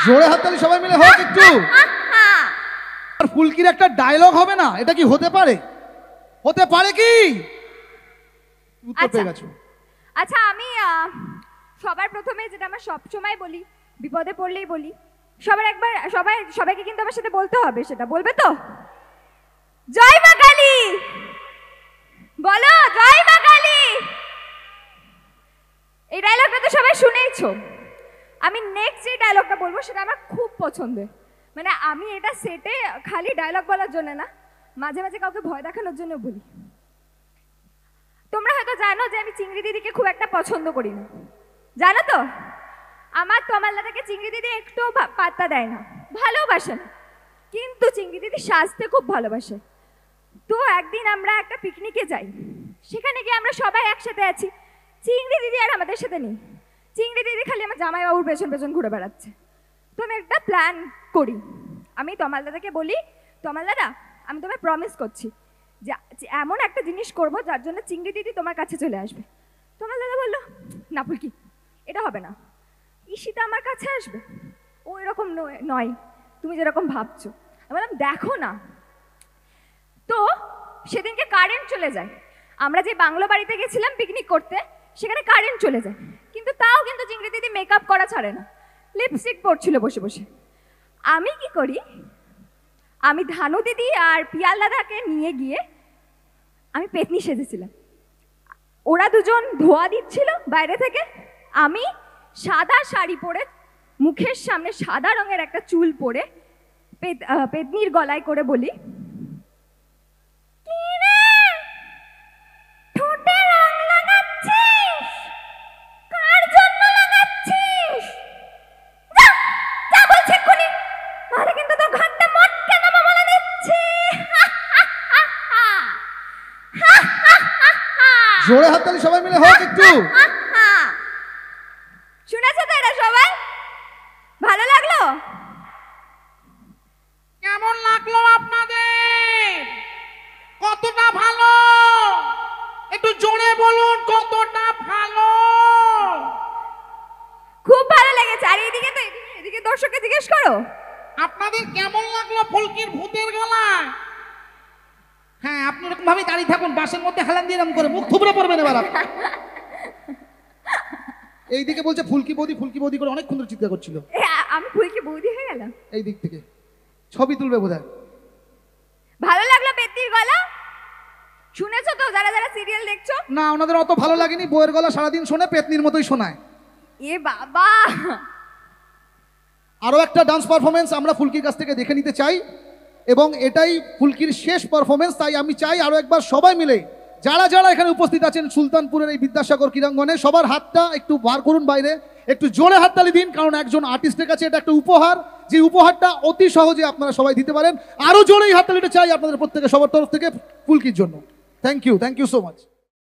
জোরে হাততালি সবাই মিলে হোক একটু। আর ফুলকির একটা ডায়লগ হবে না, এটা কি হতে পারে? হতে পারে কি? উত্তর পেয়ে গেছো। আচ্ছা আমি সবার প্রথমে যেটা আমরা সব সময় বলি, বিপদে পড়লেই বলি, সবাইকে কিন্তু আমার সাথে বলতে হবে, সেটা বলবে তো? জয় মা কালী বলো, জয় মা কালী। এই ডায়লগটা তো সবাই শুনেইছো। আমি নেক্সট যে ডায়লগটা বলবো সেটা আমার খুব পছন্দের। মানে আমি এটা সেটে খালি ডায়লগ বলার জন্য না, মাঝে মাঝে কাউকে ভয় দেখানোর জন্য বলি। তোমরা হয়তো জানো যে আমি চিংড়ি দিদিকে খুব একটা পছন্দ করি না, জানো তো? আমার তমালদাদাকে চিংড়ি দিদি একটু পাত্তা দেয় না, ভালোবাসে না, কিন্তু চিংড়ি দিদি সাজতে খুব ভালোবাসে। তো একদিন আমরা একটা পিকনিকে যাই, সেখানে গিয়ে আমরা সবাই একসাথে আছি, চিংড়ি দিদি আর আমাদের সাথে নেই। চিংড়ি দিদি খালি আমার জামাইবাবুর পেছন পেছন ঘুরে বেড়াচ্ছে। তো আমি একটা প্ল্যান করি, আমি তমালদাদাকে বলি, তমালদাদা আমি তোমায় প্রমিস করছি যে এমন একটা জিনিস করব যার জন্য চিংড়ি দিদি তোমার কাছে চলে আসবে। তমালদাদা বললো, না ফুলকি এটা হবে না, ঈশিতা আমার কাছে আসবে, ও এরকম নয় তুমি যেরকম ভাবছো। আমি বললাম দেখো না। তো সেদিনকে কারেন্ট চলে যায়, আমরা যে বাংলো বাড়িতে গেছিলাম পিকনিক করতে, সেখানে কারেন্ট চলে যায়, কিন্তু তাও কিন্তু চিংড়ি দিদি মেকআপ করা ছাড়ে না, লিপস্টিক পরছিল বসে বসে। আমি কি করি, আমি ধানু দিদি আর পিয়াল দাদাকে নিয়ে গিয়ে আমি পেতনি সেজেছিলাম। ওরা দুজন ধোয়া দিচ্ছিল বাইরে থেকে, আমি সাদা শাড়ি পরে, মুখের সামনে সাদা রঙের একটা চুল পরে, পেতনির গলায় করে বলি, ঠোঁটে রং লাগাচ্ছিস, কার জন্য লাগাচ্ছিস? যা যা বলছি এক্ষুনি, নাহলে কিন্তু তোর ঘাটটা মটকে দেবো বলে দিচ্ছি। জোরে হাততালি সবাই মিলে হোক একটু। শুনেছো তো এটা সবাই? ভালো লাগলো? কেমন লাগলো আপনাদের? কতটা ভালো? একটু জোরে বলুন, কতটা ভালো? খুব ভালো লেগেছে। আর এদিকে তো এদিকে দর্শককে জিজ্ঞেস করো, আপনাদের কেমন লাগলো ফুলকির ভূতের গলা? হ্যাঁ, আপনি এরকম ভাবে দাঁড়িয়ে থাকুন, বাসের মধ্যে হেলান দিয়ে এরকম করে মুখ থুবড়ে পড়বেন এবার আপনি। এইদিকে বলছে ফুলকি বৌদি করে অনেকক্ষণ ধরে চিৎকার করছিল। আমি ফুলকি বৌদি হয়ে গেলাম। এই দিক থেকে ছবি তুলবে বোধহয়। ভালো লাগলো পেতনির গলা? শুনেছো তো যারা যারা সিরিয়াল দেখছো? না, ওনাদের অত ভালো লাগেনি। বইয়ের গলা সারাদিন শোনে, পেতনির মতোই শোনায়। এ বাবা, আরো একটা ডান্স পারফরমেন্স আমরা ফুলকির কাছ থেকে দেখে নিতে চাই, এবং এটাই ফুলকির শেষ পারফরমেন্স। তাই আমি চাই আরো একবার সবাই মিলে যারা যারা এখানে উপস্থিত আছেন সুলতানপুরের এই বিদ্যাসাগর ক্রীড়াঙ্গনে, সবার হাতটা একটু বার করুন বাইরে, একটু জোরে হাততালি দিন, কারণ একজন আর্টিস্টের কাছে এটা একটা উপহার, যে উপহারটা অতি সহজে আপনারা সবাই দিতে পারেন। আরো জোরেই হাততালিটা চাই আপনাদের প্রত্যেকে, সবার তরফ থেকে ফুলকির জন্য। Thank you so much.